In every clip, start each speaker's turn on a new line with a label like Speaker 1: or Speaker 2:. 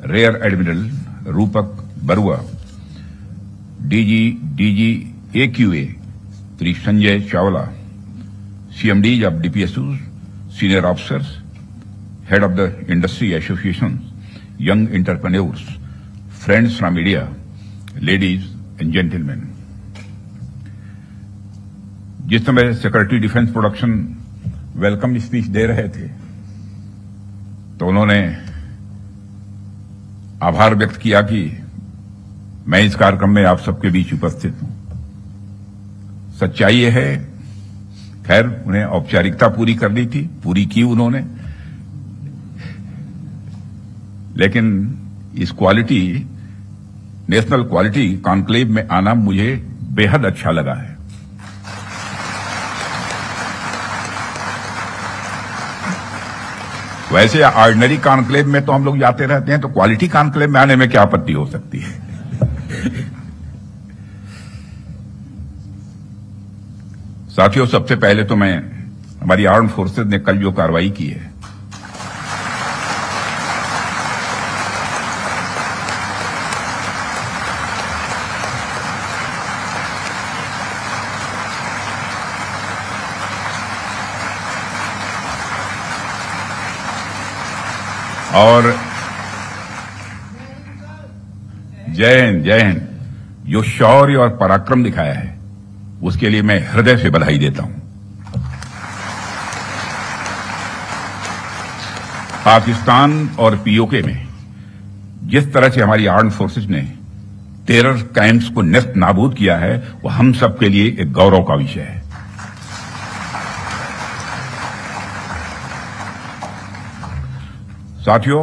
Speaker 1: Rear Admiral Rupak Barua, DG AQA Sri Sanjay Chawla, CMDs of DPSUs, senior officers, head of the industry associations, young entrepreneurs, friends from media, ladies and gentlemen. जिस समय secretary defence production welcome speech दे रहे थे तो उन्होंने आभार व्यक्त किया कि मैं इस कार्यक्रम में आप सबके बीच उपस्थित हूं। सच्चाई यह है, खैर उन्हें औपचारिकता पूरी करनी थी, पूरी की उन्होंने, लेकिन इस नेशनल क्वालिटी कॉन्क्लेव में आना मुझे बेहद अच्छा लगा है। वैसे ऑर्डिनरी कॉन्क्लेव में तो हम लोग जाते रहते हैं, तो क्वालिटी कॉन्क्लेव में आने में क्या आपत्ति हो सकती है। साथियों, सबसे पहले तो मैं हमारी आर्म्ड फोर्सेज ने कल जो कार्रवाई की है, और जय हिंद, जो शौर्य और पराक्रम दिखाया है उसके लिए मैं हृदय से बधाई देता हूं। पाकिस्तान और पीओके में जिस तरह से हमारी आर्म्ड फोर्सेज ने टेरर कैंप्स को नेस्त नाबूद किया है, वो हम सबके लिए एक गौरव का विषय है। साथियों,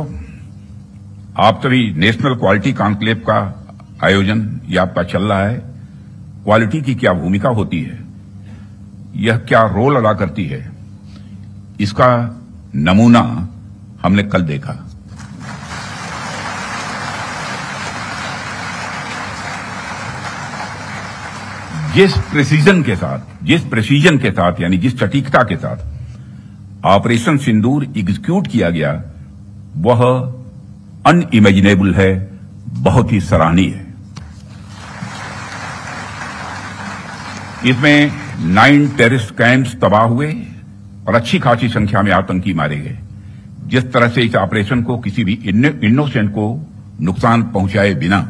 Speaker 1: आप सभी नेशनल क्वालिटी कॉन्क्लेव का आयोजन ये आपका चल रहा है। क्वालिटी की क्या भूमिका होती है, यह क्या रोल अदा करती है, इसका नमूना हमने कल देखा। जिस प्रिसीजन के साथ यानी जिस सटीकता के साथ ऑपरेशन सिंदूर एग्जीक्यूट किया गया, वह अनइमेजिनेबल है, बहुत ही सराहनीय है। इसमें 9 टेररिस्ट कैंप्स तबाह हुए और अच्छी खासी संख्या में आतंकी मारे गए। जिस तरह से इस ऑपरेशन को किसी भी इनोसेंट को नुकसान पहुंचाए बिना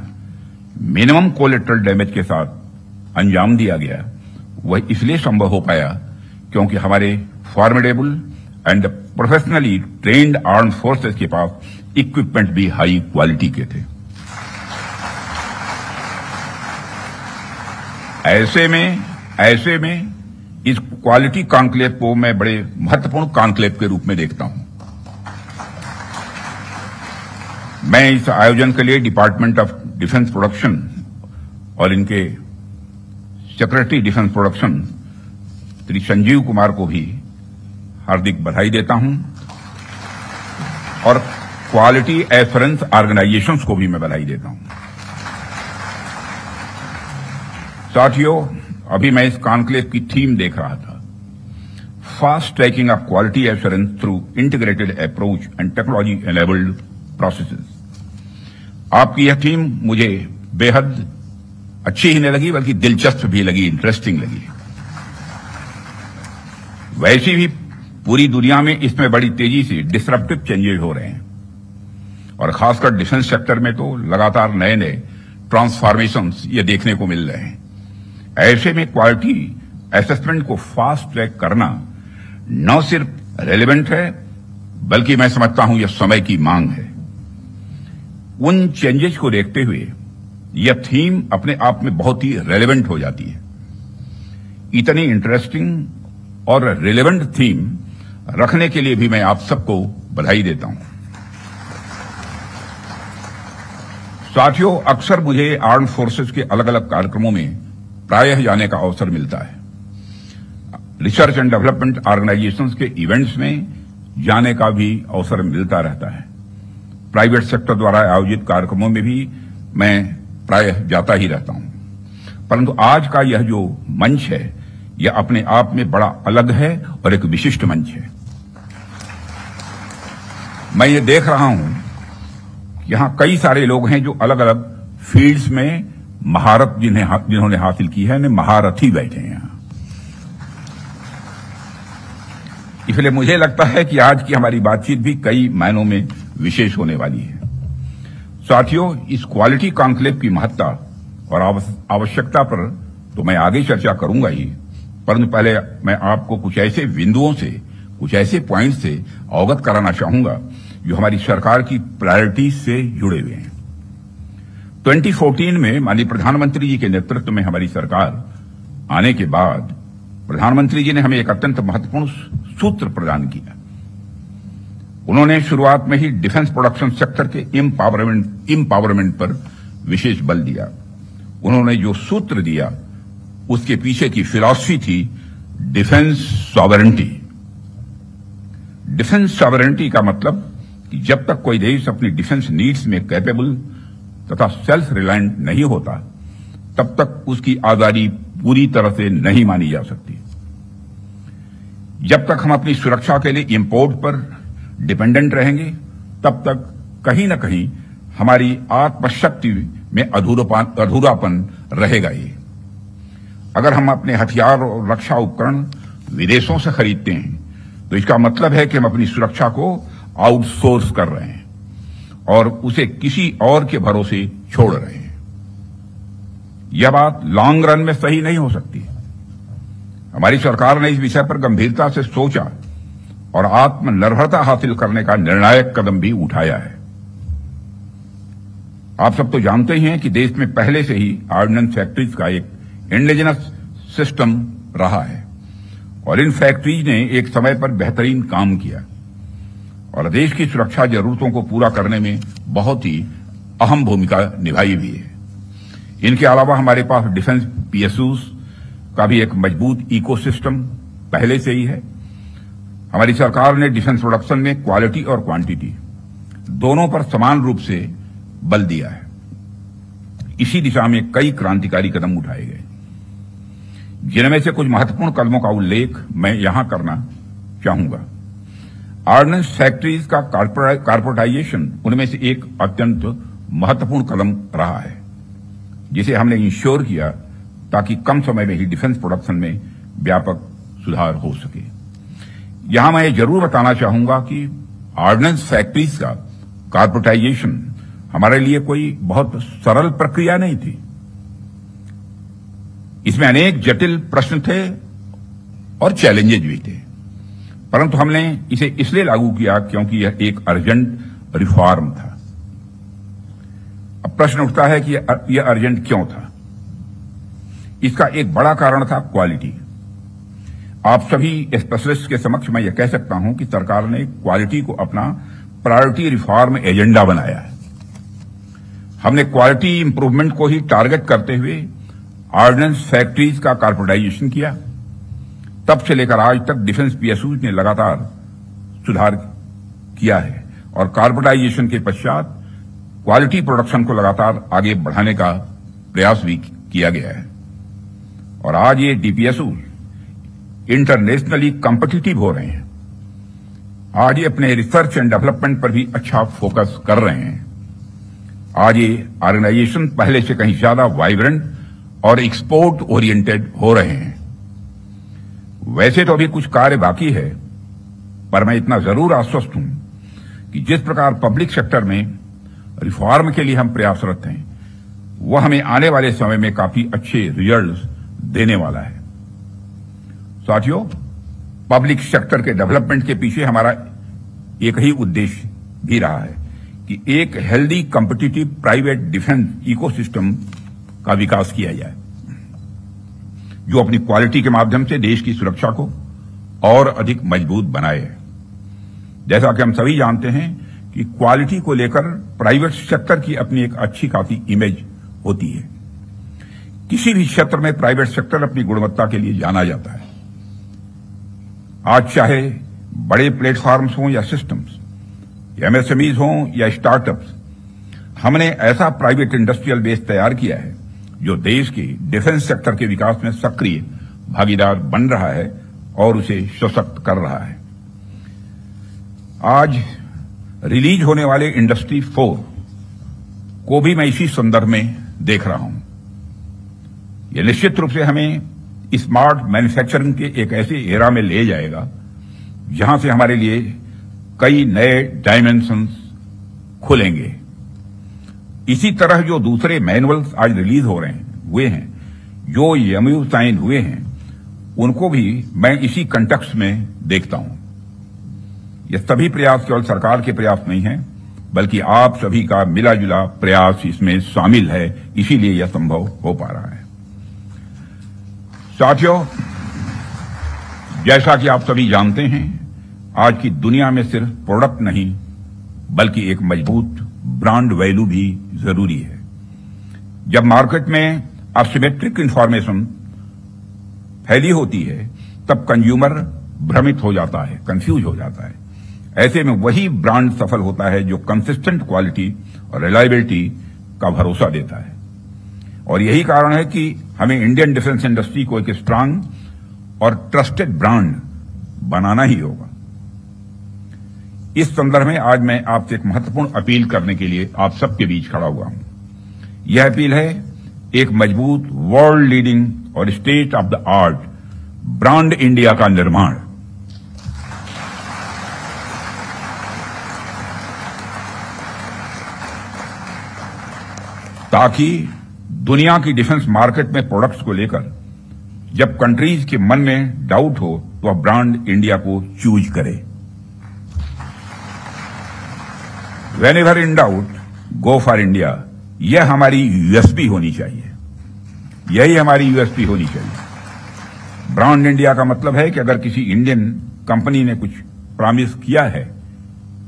Speaker 1: मिनिमम कोलेटरल डैमेज के साथ अंजाम दिया गया, वह इसलिए संभव हो पाया क्योंकि हमारे formidable and professionally trained armed forces के पास इक्विपमेंट भी हाई क्वालिटी के थे। ऐसे में इस क्वालिटी कॉन्क्लेव को मैं बड़े महत्वपूर्ण कॉन्क्लेव के रूप में देखता हूं। मैं इस आयोजन के लिए डिपार्टमेंट ऑफ डिफेंस प्रोडक्शन और इनके secretary defence production Shri Sanjeev Kumar को भी हार्दिक बधाई देता हूं और क्वालिटी एश्योरेंस ऑर्गेनाइजेशंस को भी मैं बधाई देता हूं। साथियों, अभी मैं इस कॉन्क्लेव की थीम देख रहा था, fast tracking of quality assurance through integrated approach and technology enabled processes. आपकी यह थीम मुझे बेहद अच्छी ही नहीं लगी, बल्कि दिलचस्प भी लगी, इंटरेस्टिंग लगी। वैसे भी पूरी दुनिया में इसमें बड़ी तेजी से डिसरप्टिव चेंजेस हो रहे हैं और खासकर डिफेंस सेक्टर में तो लगातार नए नए ट्रांसफॉर्मेशंस ये देखने को मिल रहे हैं। ऐसे में क्वालिटी असेसमेंट को फास्ट ट्रैक करना न सिर्फ रेलेवेंट है, बल्कि मैं समझता हूं यह समय की मांग है। उन चेंजेस को देखते हुए यह थीम अपने आप में बहुत ही रेलेवेंट हो जाती है। इतनी इंटरेस्टिंग और रेलेवेंट थीम रखने के लिए भी मैं आप सबको बधाई देता हूं। साथियों, अक्सर मुझे आर्म्ड फोर्सेस के अलग अलग कार्यक्रमों में प्रायः जाने का अवसर मिलता है। रिसर्च एंड डेवलपमेंट ऑर्गेनाइजेशंस के इवेंट्स में जाने का भी अवसर मिलता रहता है। प्राइवेट सेक्टर द्वारा आयोजित कार्यक्रमों में भी मैं प्रायः जाता ही रहता हूं, परंतु आज का यह जो मंच है, यह अपने आप में बड़ा अलग है और एक विशिष्ट मंच है। मैं ये देख रहा हूं यहां कई सारे लोग हैं जो अलग अलग फील्ड्स में महारत जिन्होंने हासिल की है, महारथी बैठे हैं यहां। इसलिए मुझे लगता है कि आज की हमारी बातचीत भी कई मायनों में विशेष होने वाली है। साथियों, इस क्वालिटी कॉन्क्लेव की महत्ता और आवश्यकता पर तो मैं आगे चर्चा करूंगा ही, परंतु पहले मैं आपको कुछ ऐसे बिंदुओं से, कुछ ऐसे पॉइंट से अवगत कराना चाहूंगा जो हमारी सरकार की प्रायोरिटीज से जुड़े हुए हैं। 2014 में माननीय प्रधानमंत्री जी के नेतृत्व में हमारी सरकार आने के बाद प्रधानमंत्री जी ने हमें एक अत्यंत महत्वपूर्ण सूत्र प्रदान किया। उन्होंने शुरुआत में ही डिफेंस प्रोडक्शन सेक्टर के इम्पावरमेंट पर विशेष बल दिया। उन्होंने जो सूत्र दिया उसके पीछे की फिलॉसफी थी डिफेंस सॉवरेंटी। डिफेंस सॉवरेंटी का मतलब कि जब तक कोई देश अपनी डिफेंस नीड्स में कैपेबल तथा सेल्फ रिलायंट नहीं होता, तब तक उसकी आजादी पूरी तरह से नहीं मानी जा सकती। जब तक हम अपनी सुरक्षा के लिए इंपोर्ट पर डिपेंडेंट रहेंगे, तब तक कहीं न कहीं हमारी आत्मशक्ति में अधूरापन रहेगा ही। अगर हम अपने हथियार और रक्षा उपकरण विदेशों से खरीदते हैं, तो इसका मतलब है कि हम अपनी सुरक्षा को आउटसोर्स कर रहे हैं और उसे किसी और के भरोसे छोड़ रहे हैं। यह बात लॉन्ग रन में सही नहीं हो सकती। हमारी सरकार ने इस विषय पर गंभीरता से सोचा और आत्मनिर्भरता हासिल करने का निर्णायक कदम भी उठाया है। आप सब तो जानते ही हैं कि देश में पहले से ही ऑर्डिनेंस फैक्ट्रीज का एक इंडिजिनस सिस्टम रहा है और इन फैक्ट्रीज ने एक समय पर बेहतरीन काम किया और देश की सुरक्षा जरूरतों को पूरा करने में बहुत ही अहम भूमिका निभाई भी है। इनके अलावा हमारे पास डिफेंस पीएसयूज का भी एक मजबूत इकोसिस्टम पहले से ही है। हमारी सरकार ने डिफेंस प्रोडक्शन में क्वालिटी और क्वांटिटी दोनों पर समान रूप से बल दिया है। इसी दिशा में कई क्रांतिकारी कदम उठाए गए, जिनमें से कुछ महत्वपूर्ण कदमों का उल्लेख मैं यहां करना चाहूंगा। ऑर्डिनेंस फैक्ट्रीज का कॉर्पोरेटाइजेशन उनमें से एक अत्यंत महत्वपूर्ण कदम रहा है, जिसे हमने इंश्योर किया ताकि कम समय में ही डिफेंस प्रोडक्शन में व्यापक सुधार हो सके। यहां मैं जरूर बताना चाहूंगा कि ऑर्डिनेंस फैक्ट्रीज का कॉर्पोरेटाइजेशन हमारे लिए कोई बहुत सरल प्रक्रिया नहीं थी। इसमें अनेक जटिल प्रश्न थे और चैलेंजेज भी थे, परंतु हमने इसे इसलिए लागू किया क्योंकि यह एक अर्जेंट रिफॉर्म था। अब प्रश्न उठता है कि यह अर्जेंट क्यों था। इसका एक बड़ा कारण था क्वालिटी। आप सभी स्पेशलिस्ट के समक्ष मैं यह कह सकता हूं कि सरकार ने क्वालिटी को अपना प्रायोरिटी रिफॉर्म एजेंडा बनाया है। हमने क्वालिटी इंप्रूवमेंट को ही टारगेट करते हुए ऑर्डिनेंस फैक्ट्रीज का कॉर्पोरेटाइजेशन किया। तब से लेकर आज तक डिफेंस पीएसयूज ने लगातार सुधार किया है और कॉर्पोरेटाइजेशन के पश्चात क्वालिटी प्रोडक्शन को लगातार आगे बढ़ाने का प्रयास भी किया गया है और आज ये डीपीएसयूज इंटरनेशनली कॉम्पिटिटिव हो रहे हैं। आज ये अपने रिसर्च एंड डेवलपमेंट पर भी अच्छा फोकस कर रहे हैं। आज ये ऑर्गेनाइजेशन पहले से कहीं ज्यादा वाइब्रेंट और एक्सपोर्ट ओरिएंटेड हो रहे हैं। वैसे तो अभी कुछ कार्य बाकी है, पर मैं इतना जरूर आश्वस्त हूं कि जिस प्रकार पब्लिक सेक्टर में रिफॉर्म के लिए हम प्रयासरत हैं, वह हमें आने वाले समय में काफी अच्छे रिजल्ट्स देने वाला है। साथियों, पब्लिक सेक्टर के डेवलपमेंट के पीछे हमारा एक ही उद्देश्य भी रहा है कि एक healthy competitive private defence ecosystem का विकास किया जाए, जो अपनी क्वालिटी के माध्यम से देश की सुरक्षा को और अधिक मजबूत बनाए। जैसा कि हम सभी जानते हैं कि क्वालिटी को लेकर प्राइवेट सेक्टर की अपनी एक अच्छी खासी इमेज होती है। किसी भी क्षेत्र में प्राइवेट सेक्टर अपनी गुणवत्ता के लिए जाना जाता है। आज चाहे बड़े प्लेटफॉर्म्स हों या सिस्टम्स, एमएसएमईज हों या स्टार्टअप्स, हमने ऐसा प्राइवेट इंडस्ट्रियल बेस तैयार किया है जो देश के डिफेंस सेक्टर के विकास में सक्रिय भागीदार बन रहा है और उसे सशक्त कर रहा है। आज रिलीज होने वाले इंडस्ट्री 4 को भी मैं इसी संदर्भ में देख रहा हूं। यह निश्चित रूप से हमें स्मार्ट मैन्युफैक्चरिंग के एक ऐसे एरा में ले जाएगा जहां से हमारे लिए कई नए डायमेंशंस खुलेंगे। इसी तरह जो दूसरे मैनुअल्स आज रिलीज हुए हैं, जो एमओयू साइन हुए हैं, उनको भी मैं इसी कंटेक्स्ट में देखता हूं। ये सभी प्रयास केवल सरकार के प्रयास नहीं है, बल्कि आप सभी का मिला जुला प्रयास इसमें शामिल है, इसीलिए यह संभव हो पा रहा है। साथियों, जैसा कि आप सभी जानते हैं, आज की दुनिया में सिर्फ प्रोडक्ट नहीं बल्कि एक मजबूत ब्रांड वैल्यू भी जरूरी है। जब मार्केट में असिमेट्रिक इंफॉर्मेशन फैली होती है तब कंज्यूमर भ्रमित हो जाता है, कंफ्यूज हो जाता है। ऐसे में वही ब्रांड सफल होता है जो कंसिस्टेंट क्वालिटी और रिलायबिलिटी का भरोसा देता है। और यही कारण है कि हमें इंडियन डिफेंस इंडस्ट्री को एक स्ट्रांग और ट्रस्टेड ब्रांड बनाना ही होगा। इस संदर्भ में आज मैं आपसे एक महत्वपूर्ण अपील करने के लिए आप सबके बीच खड़ा हुआ हूं। यह अपील है एक मजबूत वर्ल्ड लीडिंग और state of the art brand India का निर्माण। ताकि दुनिया की डिफेंस मार्केट में प्रोडक्ट्स को लेकर जब कंट्रीज के मन में डाउट हो तो वह ब्रांड इंडिया को चूज करे। Whenever in doubt, go for India। यह हमारी यूएसपी होनी चाहिए, यही हमारी यूएसपी होनी चाहिए। ब्रांड इंडिया का मतलब है कि अगर किसी इंडियन कंपनी ने कुछ प्रॉमिस किया है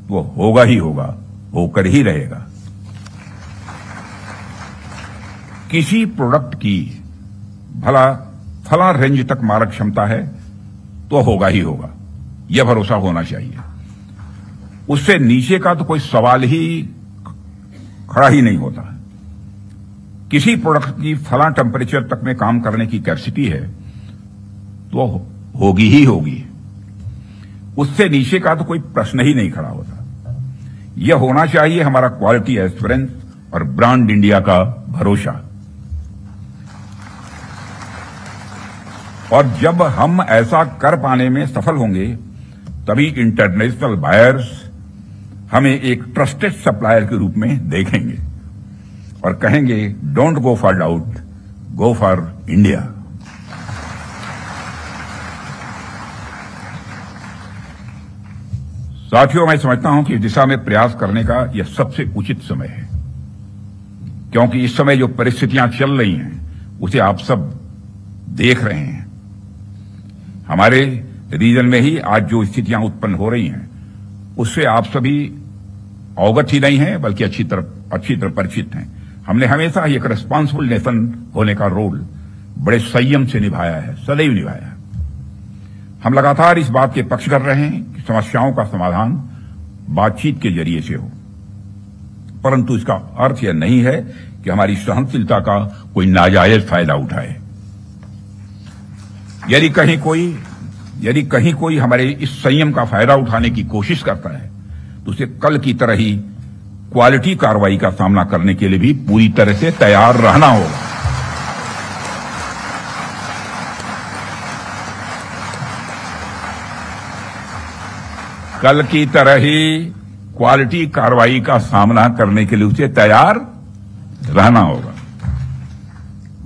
Speaker 1: तो होगा ही होगा, होकर ही रहेगा। किसी प्रोडक्ट की भला फला रेंज तक मारक क्षमता है तो होगा ही होगा, यह भरोसा होना चाहिए। उससे नीचे का तो कोई सवाल ही खड़ा ही नहीं होता। किसी प्रोडक्ट की फला टेम्परेचर तक में काम करने की कैपेसिटी है तो होगी ही होगी, उससे नीचे का तो कोई प्रश्न ही नहीं खड़ा होता। यह होना चाहिए हमारा क्वालिटी एश्योरेंस और ब्रांड इंडिया का भरोसा। और जब हम ऐसा कर पाने में सफल होंगे तभी इंटरनेशनल बायर्स हमें एक ट्रस्टेड सप्लायर के रूप में देखेंगे और कहेंगे, don't go for doubt, go for India. साथियों, मैं समझता हूं कि इस दिशा में प्रयास करने का यह सबसे उचित समय है, क्योंकि इस समय जो परिस्थितियां चल रही हैं उसे आप सब देख रहे हैं। हमारे रीजन में ही आज जो स्थितियां उत्पन्न हो रही हैं उससे आप सभी अवगत ही नहीं हैं बल्कि अच्छी तरह परिचित हैं। हमने हमेशा एक रिस्पांसिबल नेशन होने का रोल बड़े संयम से निभाया है, सदैव निभाया है। हम लगातार इस बात के पक्ष कर रहे हैं कि समस्याओं का समाधान बातचीत के जरिए से हो, परंतु इसका अर्थ यह नहीं है कि हमारी सहनशीलता का कोई नाजायज फायदा उठाए। यदि कहीं कोई हमारे इस संयम का फायदा उठाने की कोशिश करता है तो उसे कल की तरह ही क्वालिटी कार्रवाई का सामना करने के लिए भी पूरी तरह से तैयार रहना होगा। कल की तरह ही क्वालिटी कार्रवाई का सामना करने के लिए उसे तैयार रहना होगा।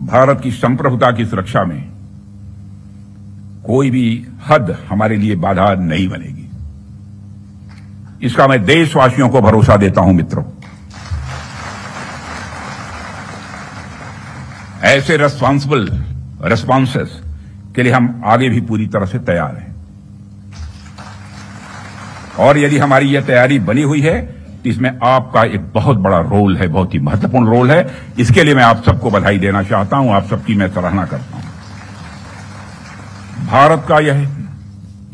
Speaker 1: भारत की संप्रभुता की सुरक्षा में कोई भी हद हमारे लिए बाधा नहीं बनेगी, इसका मैं देशवासियों को भरोसा देता हूं। मित्रों, ऐसे रेस्पॉन्सिबल रेस्पॉन्सेस के लिए हम आगे भी पूरी तरह से तैयार हैं। और यदि हमारी यह तैयारी बनी हुई है तो इसमें आपका एक बहुत बड़ा रोल है, बहुत ही महत्वपूर्ण रोल है। इसके लिए मैं आप सबको बधाई देना चाहता हूं, आप सबकी मैं सराहना करता हूं। भारत का यह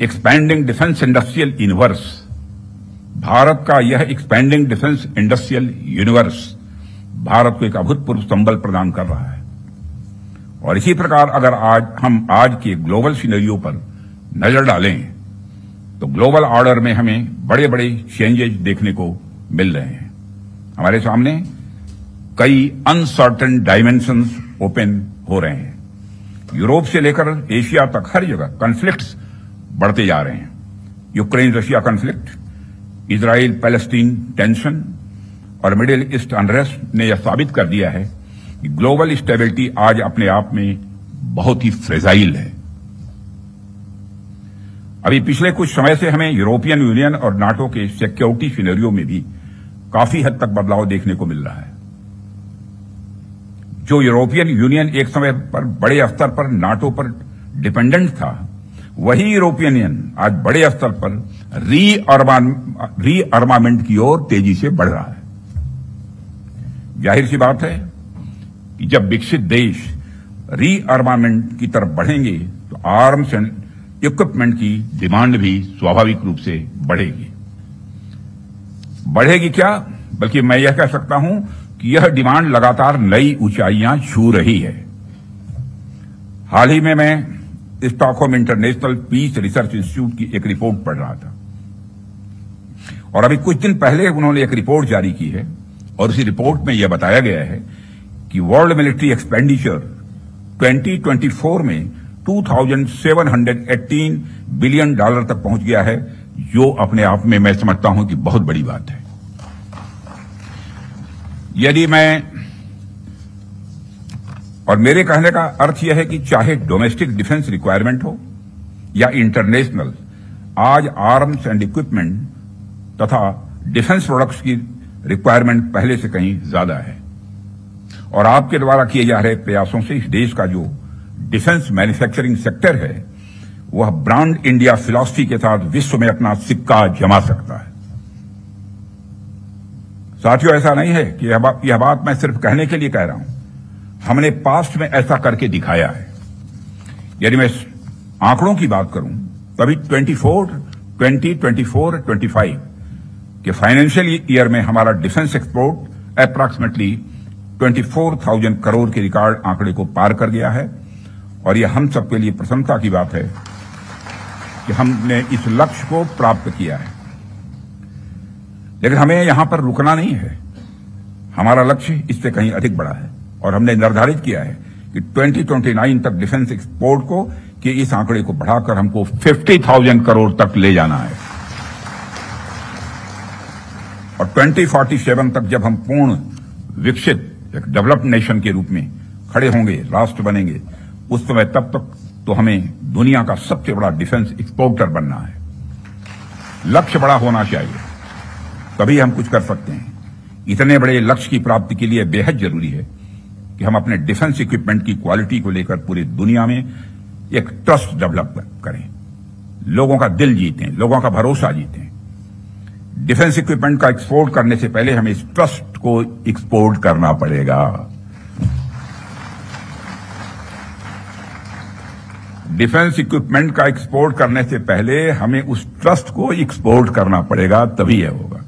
Speaker 1: expanding defence industrial universe, Bharat का यह expanding defence industrial universe Bharat को एक अभूतपूर्व संबल प्रदान कर रहा है। और इसी प्रकार अगर हम आज के ग्लोबल सिनेरियो पर नजर डालें तो ग्लोबल ऑर्डर में हमें बड़े बड़े चेंजेस देखने को मिल रहे हैं। हमारे सामने कई अनसर्टेन डायमेंशंस ओपन हो रहे हैं। यूरोप से लेकर एशिया तक हर जगह कॉन्फ्लिक्ट्स बढ़ते जा रहे हैं। Ukraine Russia conflict, Israel Palestine tension और मिडिल ईस्ट अनरेस्ट ने यह साबित कर दिया है कि ग्लोबल स्टेबिलिटी आज अपने आप में बहुत ही फ्रेजाइल है। अभी पिछले कुछ समय से हमें यूरोपियन यूनियन और नाटो के सिक्योरिटी सिनेरियो में भी काफी हद तक बदलाव देखने को मिल रहा है। जो यूरोपियन यूनियन एक समय पर बड़े स्तर पर नाटो पर डिपेंडेंट था, वही यूरोपियन यूनियन आज बड़े स्तर पर रीअर्मामेंट की ओर तेजी से बढ़ रहा है। जाहिर सी बात है कि जब विकसित देश रीअर्मामेंट की तरफ बढ़ेंगे तो आर्म्स एंड इक्विपमेंट की डिमांड भी स्वाभाविक रूप से बढ़ेगी। बढ़ेगी क्या, बल्कि मैं यह कह सकता हूं कि यह डिमांड लगातार नई ऊंचाइयां छू रही है। हाल ही में मैं Stockholm International Peace Research Institute की एक रिपोर्ट पढ़ रहा था और अभी कुछ दिन पहले उन्होंने एक रिपोर्ट जारी की है और उसी रिपोर्ट में यह बताया गया है कि वर्ल्ड मिलिट्री एक्सपेंडिचर 2024 में $2,718 बिलियन तक पहुंच गया है, जो अपने आप में मैं समझता हूं कि बहुत बड़ी बात है। यदि मैं और मेरे कहने का अर्थ यह है कि चाहे डोमेस्टिक डिफेंस रिक्वायरमेंट हो या इंटरनेशनल, आज आर्म्स एंड इक्विपमेंट तथा डिफेंस प्रोडक्ट्स की रिक्वायरमेंट पहले से कहीं ज्यादा है और आपके द्वारा किए जा रहे प्रयासों से इस देश का जो डिफेंस मैन्युफैक्चरिंग सेक्टर है वह ब्रांड इंडिया फिलॉसफी के साथ विश्व में अपना सिक्का जमा सकता है। साथियों, ऐसा नहीं है कि यह बात मैं सिर्फ कहने के लिए कह रहा हूं, हमने पास्ट में ऐसा करके दिखाया है। यदि मैं आंकड़ों की बात करूं तभी 2024-25 के फाइनेंशियल ईयर में हमारा डिफेंस एक्सपोर्ट अप्रॉक्सीमेटली 24,000 करोड़ के रिकॉर्ड आंकड़े को पार कर गया है और यह हम सबके लिए प्रसन्नता की बात है कि हमने इस लक्ष्य को प्राप्त किया है। लेकिन हमें यहां पर रुकना नहीं है, हमारा लक्ष्य इससे कहीं अधिक बड़ा है और हमने निर्धारित किया है कि 2029 तक डिफेंस एक्सपोर्ट को कि इस आंकड़े को बढ़ाकर हमको 50,000 करोड़ तक ले जाना है और 2047 तक जब हम पूर्ण विकसित एक डेवलप्ड नेशन के रूप में खड़े होंगे, राष्ट्र बनेंगे, उस समय तब तक तो हमें दुनिया का सबसे बड़ा डिफेंस एक्सपोर्टर बनना है। लक्ष्य बड़ा होना चाहिए, तभी हम कुछ कर सकते हैं। इतने बड़े लक्ष्य की प्राप्ति के लिए बेहद जरूरी है कि हम अपने डिफेंस इक्विपमेंट की क्वालिटी को लेकर पूरी दुनिया में एक ट्रस्ट डेवलप करें, लोगों का दिल जीतें, लोगों का भरोसा जीतें। डिफेंस इक्विपमेंट का एक्सपोर्ट करने से पहले हमें इस ट्रस्ट को एक्सपोर्ट करना पड़ेगा। डिफेंस इक्विपमेंट का एक्सपोर्ट करने से पहले हमें उस ट्रस्ट को एक्सपोर्ट करना पड़ेगा, तभी यह होगा।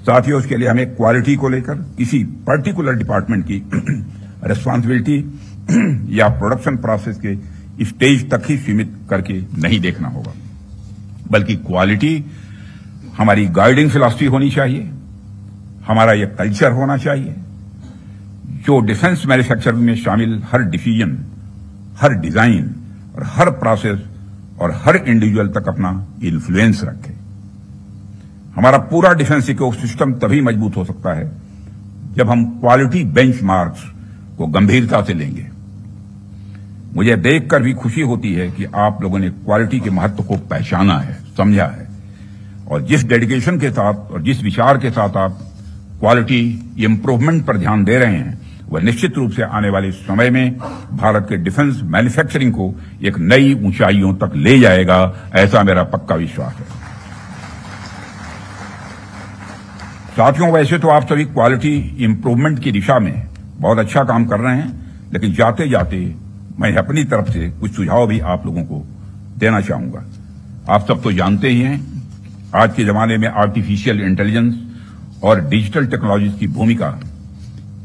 Speaker 1: साथियों, उसके लिए हमें क्वालिटी को लेकर किसी पर्टिकुलर डिपार्टमेंट की रिस्पांसिबिलिटी या प्रोडक्शन प्रोसेस के स्टेज तक ही सीमित करके नहीं देखना होगा, बल्कि क्वालिटी हमारी गाइडिंग फिलॉसफी होनी चाहिए, हमारा यह कल्चर होना चाहिए जो डिफेंस मैन्युफैक्चरिंग में शामिल हर डिसीजन, हर डिजाइन और हर प्रोसेस और हर इंडिविजुअल तक अपना इन्फ्लुएंस रखे। हमारा पूरा डिफेंस इकोसिस्टम तभी मजबूत हो सकता है जब हम क्वालिटी बेंचमार्क्स को गंभीरता से लेंगे। मुझे देखकर भी खुशी होती है कि आप लोगों ने क्वालिटी के महत्व को पहचाना है, समझा है और जिस डेडिकेशन के साथ और जिस विचार के साथ आप क्वालिटी इंप्रूवमेंट पर ध्यान दे रहे हैं, वह निश्चित रूप से आने वाले समय में भारत के डिफेंस मैन्युफैक्चरिंग को एक नई ऊंचाइयों तक ले जाएगा, ऐसा मेरा पक्का विश्वास है। साथियों, वैसे तो आप सभी क्वालिटी इंप्रूवमेंट की दिशा में बहुत अच्छा काम कर रहे हैं, लेकिन जाते जाते मैं अपनी तरफ से कुछ सुझाव भी आप लोगों को देना चाहूंगा। आप सब तो जानते ही हैं, आज के जमाने में आर्टिफिशियल इंटेलिजेंस और डिजिटल टेक्नोलॉजीज की भूमिका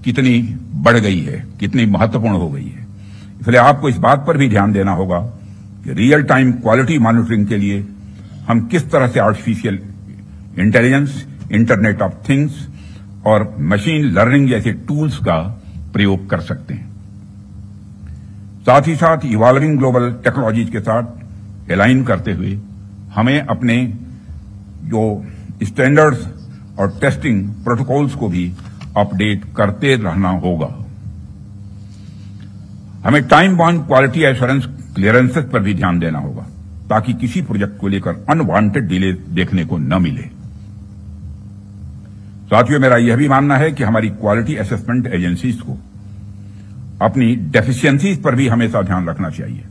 Speaker 1: कितनी बढ़ गई है, कितनी महत्वपूर्ण हो गई है। इसलिए आपको इस बात पर भी ध्यान देना होगा कि रियल टाइम क्वालिटी मॉनिटरिंग के लिए हम किस तरह से artificial intelligence, internet of things और मशीन लर्निंग जैसे टूल्स का प्रयोग कर सकते हैं। साथ ही साथ इवॉल्विंग ग्लोबल टेक्नोलॉजीज के साथ अलाइन करते हुए हमें अपने जो स्टैंडर्ड्स और टेस्टिंग प्रोटोकॉल्स को भी अपडेट करते रहना होगा। हमें time bound quality assurance clearances पर भी ध्यान देना होगा ताकि किसी प्रोजेक्ट को लेकर अनवांटेड डिले देखने को न मिले। साथियों, मेरा यह भी मानना है कि हमारी क्वालिटी असेसमेंट एजेंसीज को अपनी डेफिशिएंसीज पर भी हमेशा ध्यान रखना चाहिए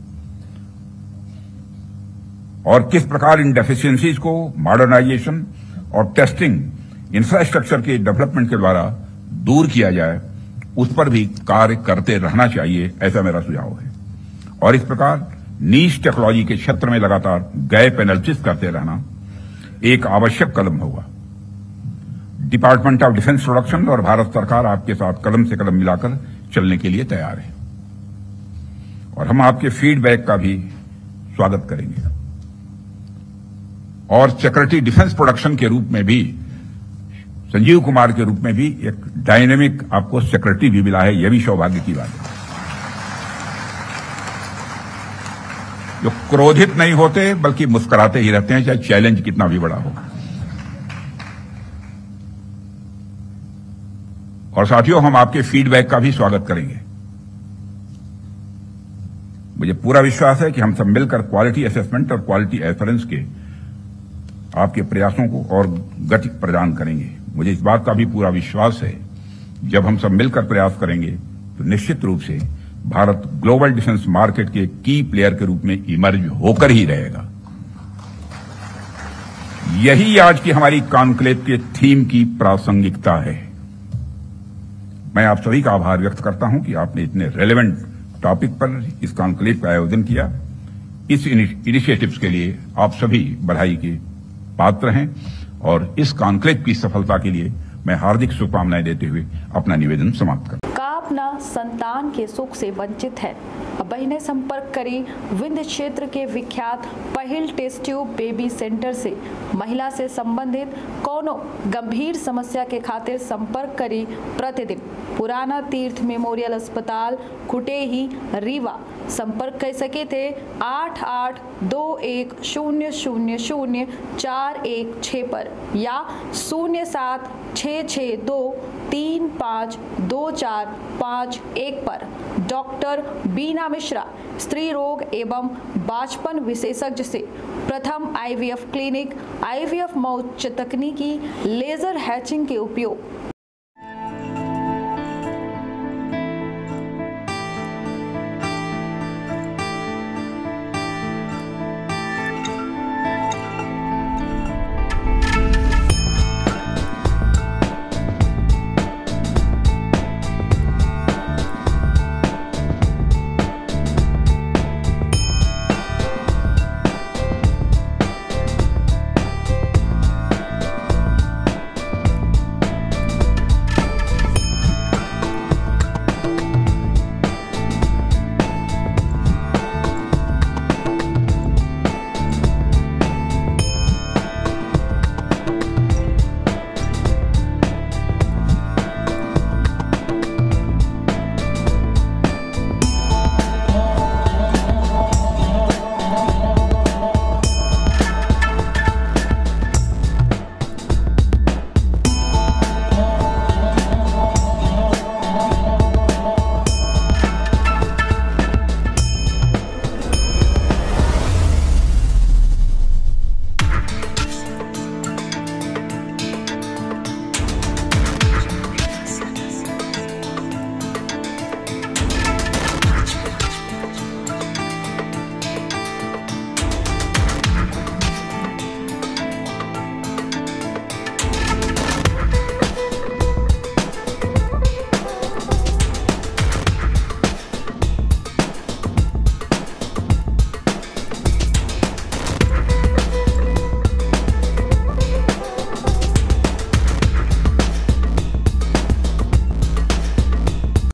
Speaker 1: और किस प्रकार इन डेफिशिएंसीज को मॉडर्नाइजेशन और टेस्टिंग इंफ्रास्ट्रक्चर के डेवलपमेंट के द्वारा दूर किया जाए, उस पर भी कार्य करते रहना चाहिए, ऐसा मेरा सुझाव है। और इस प्रकार नीश टेक्नोलॉजी के क्षेत्र में लगातार गैप एनालिसिस करते रहना एक आवश्यक कदम होगा। डिपार्टमेंट ऑफ डिफेंस प्रोडक्शन और भारत सरकार आपके साथ कदम से कदम मिलाकर चलने के लिए तैयार है और हम आपके फीडबैक का भी स्वागत करेंगे। और सिक्योरिटी डिफेंस प्रोडक्शन के रूप में भी संजीव कुमार के रूप में भी एक डायनेमिक आपको सिक्योरिटी भी मिला है, यह भी सौभाग्य की बात है। जो क्रोधित नहीं होते बल्कि मुस्कुराते ही रहते हैं, चाहे चैलेंज कितना भी बड़ा हो। और साथियों, हम आपके फीडबैक का भी स्वागत करेंगे। मुझे पूरा विश्वास है कि हम सब मिलकर क्वालिटी असेसमेंट और क्वालिटी एश्योरेंस के आपके प्रयासों को और गति प्रदान करेंगे। मुझे इस बात का भी पूरा विश्वास है, जब हम सब मिलकर प्रयास करेंगे तो निश्चित रूप से भारत ग्लोबल डिफेंस मार्केट के की प्लेयर के रूप में इमर्ज होकर ही रहेगा। यही आज की हमारी कॉन्क्लेव के थीम की प्रासंगिकता है। मैं आप सभी का आभार व्यक्त करता हूं कि आपने इतने रेलेवेंट टॉपिक पर इस कॉन्क्लेव का आयोजन किया। इस इनिशिएटिव्स के लिए आप सभी बधाई के पात्र हैं और इस कॉन्क्लेव की सफलता के लिए मैं हार्दिक शुभकामनाएं देते हुए अपना निवेदन समाप्त करता हूं।
Speaker 2: अपना संतान के सुख से वंचित है। अब बहिने संपर्क करी विंध्य क्षेत्र के विख्यात पहिल टेस्ट ट्यूब बेबी सेंटर से। महिला से संबंधित कोनो गंभीर समस्या के खातिर संपर्क करी प्रतिदिन पुराना तीर्थ मेमोरियल अस्पताल कुटेही रीवा। संपर्क कर सके थे 8821000416 पर या 0766235245 पर। डॉक्टर बीना मिश्रा स्त्री रोग एवं बांझपन विशेषज्ञ से प्रथम IVF क्लिनिक, IVF मौत तकनीकी, लेजर हैचिंग के उपयोग,